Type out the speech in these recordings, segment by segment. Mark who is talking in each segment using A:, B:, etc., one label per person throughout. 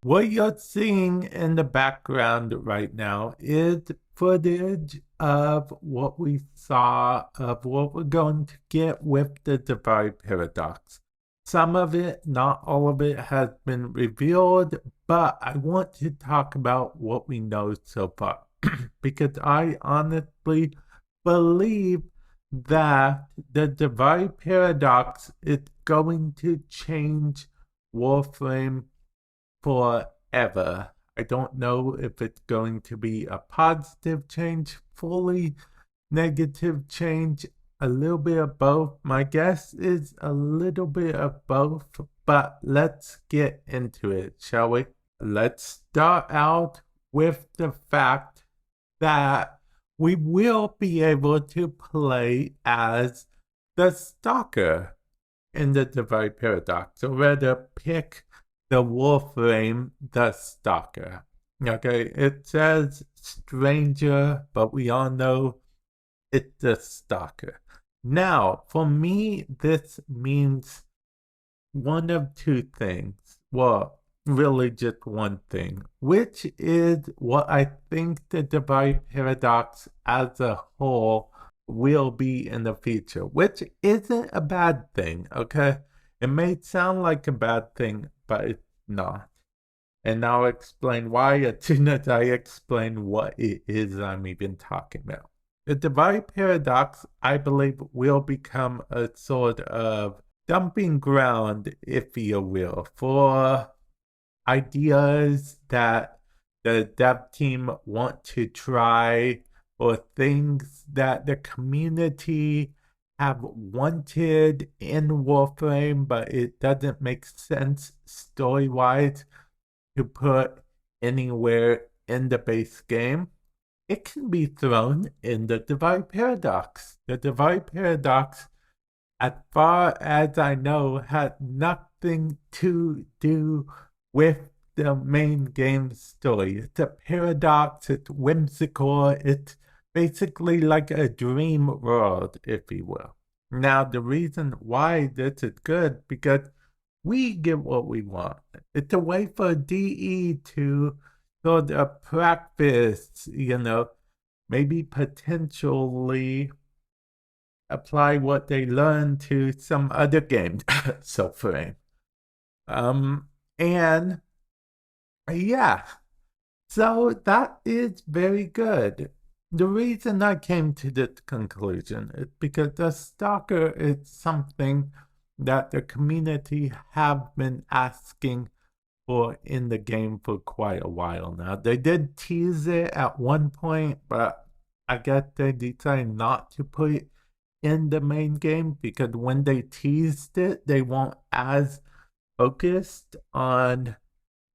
A: What you're seeing in the background right now is footage of what we saw of what we're going to get with the Duviri Paradox. Some of it, not all of it, has been revealed, but I want to talk about what we know so far because I honestly believe that the Duviri Paradox is going to change Warframe forever. I don't know if it's going to be a positive change, fully negative change, a little bit of both. My guess is a little bit of both, but let's get into it, shall we? Let's start out with the fact that we will be able to play as the Stalker in the Duviri Paradox, or rather pick the Warframe, the Stalker. Okay, it says stranger, but we all know it's the Stalker. Now, for me, this means one of two things. Well, really just one thing, which is what I think the Duviri Paradox as a whole will be in the future, which isn't a bad thing, okay? It may sound like a bad thing, but it's not. And I'll explain why as soon as I explain what it is I'm even talking about. The Duviri Paradox, I believe, will become a sort of dumping ground, if you will, for ideas that the dev team want to try or things that the community have wanted in Warframe, but it doesn't make sense story-wise to put anywhere in the base game. It can be thrown in the Duviri Paradox. The Duviri Paradox, as far as I know, had nothing to do with the main game story. It's a paradox, it's whimsical, it's basically like a dream world, if you will. Now, the reason why this is good, because we get what we want. It's a way for DE to sort of practice, maybe potentially apply what they learn to some other games, so frame. And yeah, so that is very good. The reason I came to this conclusion is because the Stalker is something that the community have been asking for in the game for quite a while now. They did tease it at one point, but I guess they decided not to put it in the main game because when they teased it, they weren't as focused on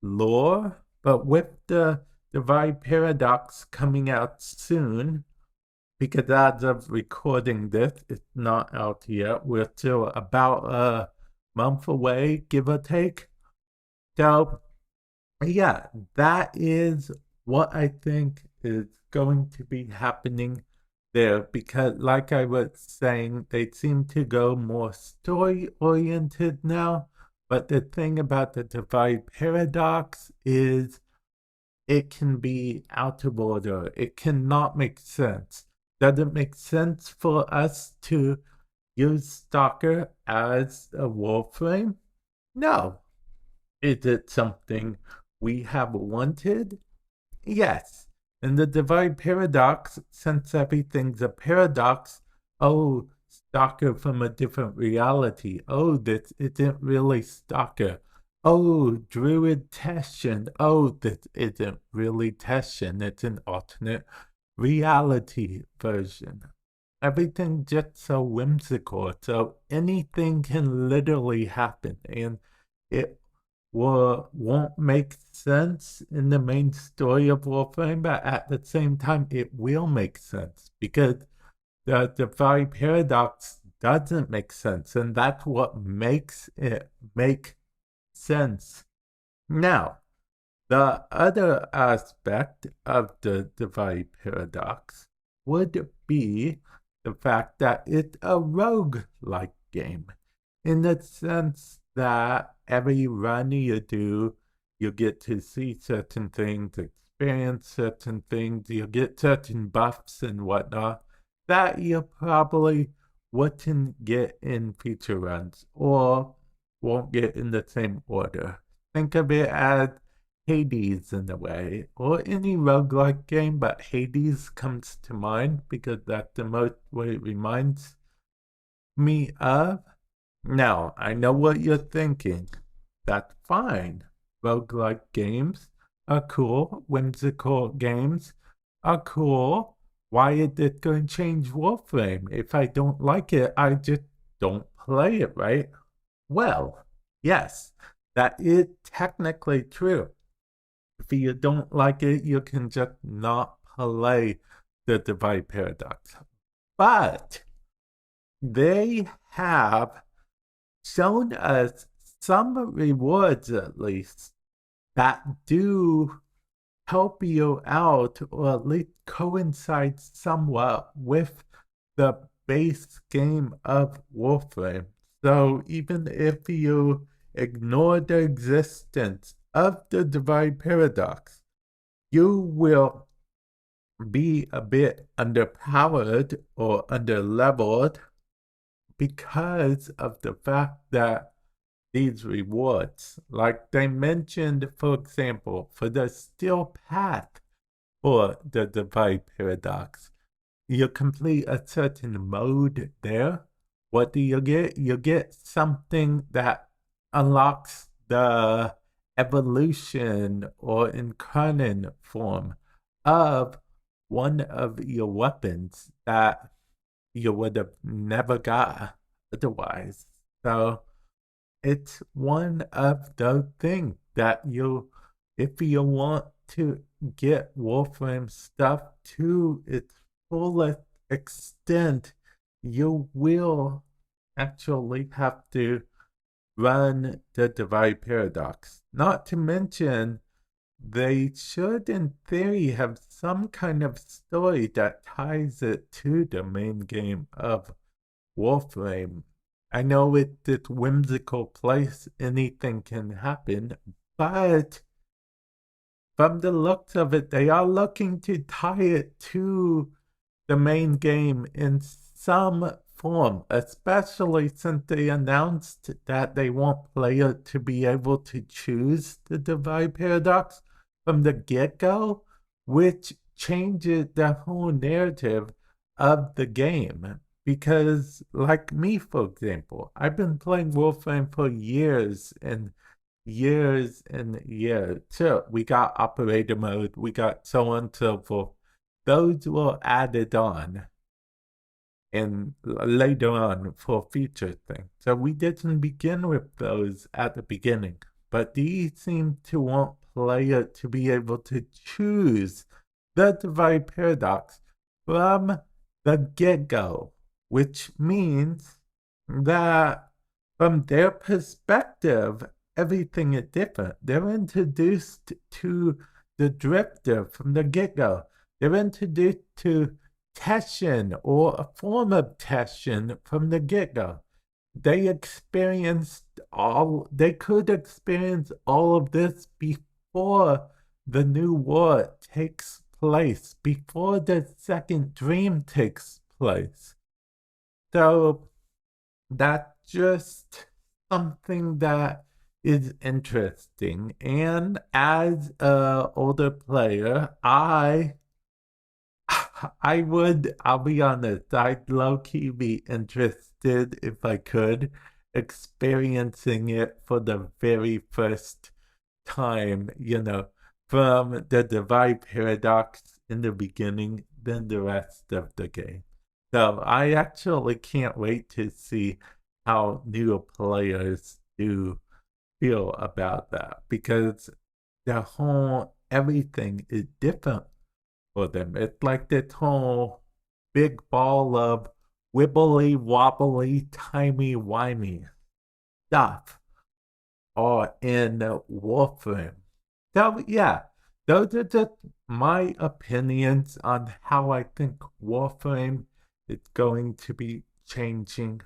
A: lore. But with the Duviri Paradox coming out soon, because as of recording this, it's not out yet. We're still about a month away, give or take. So, yeah, that is what I think is going to be happening there because, like I was saying, they seem to go more story oriented now. But the thing about the Duviri Paradox is it can be out of order. It cannot make sense. Does it make sense for us to use Stalker as a Warframe? No. Is it something we have wanted? Yes. In the Duviri Paradox, since everything's a paradox, oh, Stalker from a different reality. Oh, this isn't really Stalker. Oh, Druid Teshin. Oh, this isn't really Teshin. It's an alternate reality version. Everything just so whimsical. So anything can literally happen. And it won't make sense in the main story of Warframe, but at the same time, it will make sense because the Duviri Paradox doesn't make sense, and that's what makes it make sense. Now, the other aspect of the Duviri Paradox would be the fact that it's a roguelike game in the sense that every run you do, you'll get to see certain things, experience certain things, you'll get certain buffs and whatnot that you probably wouldn't get in future runs or won't get in the same order. Think of it as Hades in a way, or any roguelike game, but Hades comes to mind because that's the most what it reminds me of. Now, I know what you're thinking. That's fine. Roguelike games are cool. Whimsical games are cool. Why is it going to change Warframe? If I don't like it, I just don't play it, right? Well, yes, that is technically true. If you don't like it, you can just not play the Durviri Paradox. But they have shown us some rewards, at least, that do help you out or at least coincide somewhat with the base game of Warframe. So even if you ignore the existence of the Durviri Paradox, you will be a bit underpowered or underleveled because of the fact that these rewards, like they mentioned, for example, for the steel path for the Durviri Paradox, you complete a certain mode there. What do you get? You get something that unlocks the evolution or incarnate form of one of your weapons that you would have never got otherwise. So it's one of those things that if you want to get Warframe stuff to its fullest extent, you will actually have to run the Durviri Paradox. Not to mention, they should, in theory, have some kind of story that ties it to the main game of Warframe. I know it's this whimsical place, anything can happen, but from the looks of it, they are looking to tie it to the main game in some form, especially since they announced that they want players to be able to choose the Durviri Paradox from the get-go, which changes the whole narrative of the game. Because, like me, for example, I've been playing Warframe for years and years and years. Sure, we got operator mode, we got so on and so forth. Those were added on and later on for future things. So we didn't begin with those at the beginning. But these seem to want player to be able to choose the Durviri Paradox from the get-go, which means that from their perspective, everything is different. They're introduced to the drifter from the get-go. They're introduced to Teshin or a form of Teshin from the get-go. They could experience all of this before the new war takes place, before the second dream takes place. So that's just something that is interesting. And as an older player, I'll be honest, I'd low-key be interested if I could, experiencing it for the very first time, from the Durviri Paradox in the beginning, then the rest of the game. So I actually can't wait to see how new players do feel about that, because everything is different for them. It's like this whole big ball of wibbly wobbly timey wimey stuff all in Warframe. So yeah, those are just my opinions on how I think Warframe is going to be changing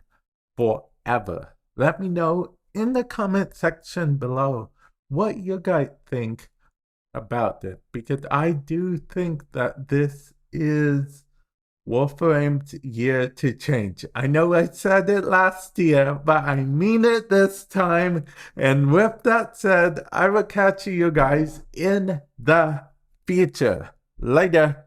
A: forever. Let me know in the comment section below what you guys think about it, because I do think that this is Warframe's year to change. I know I said it last year, but I mean it this time. And with that said, I will catch you guys in the future. Later.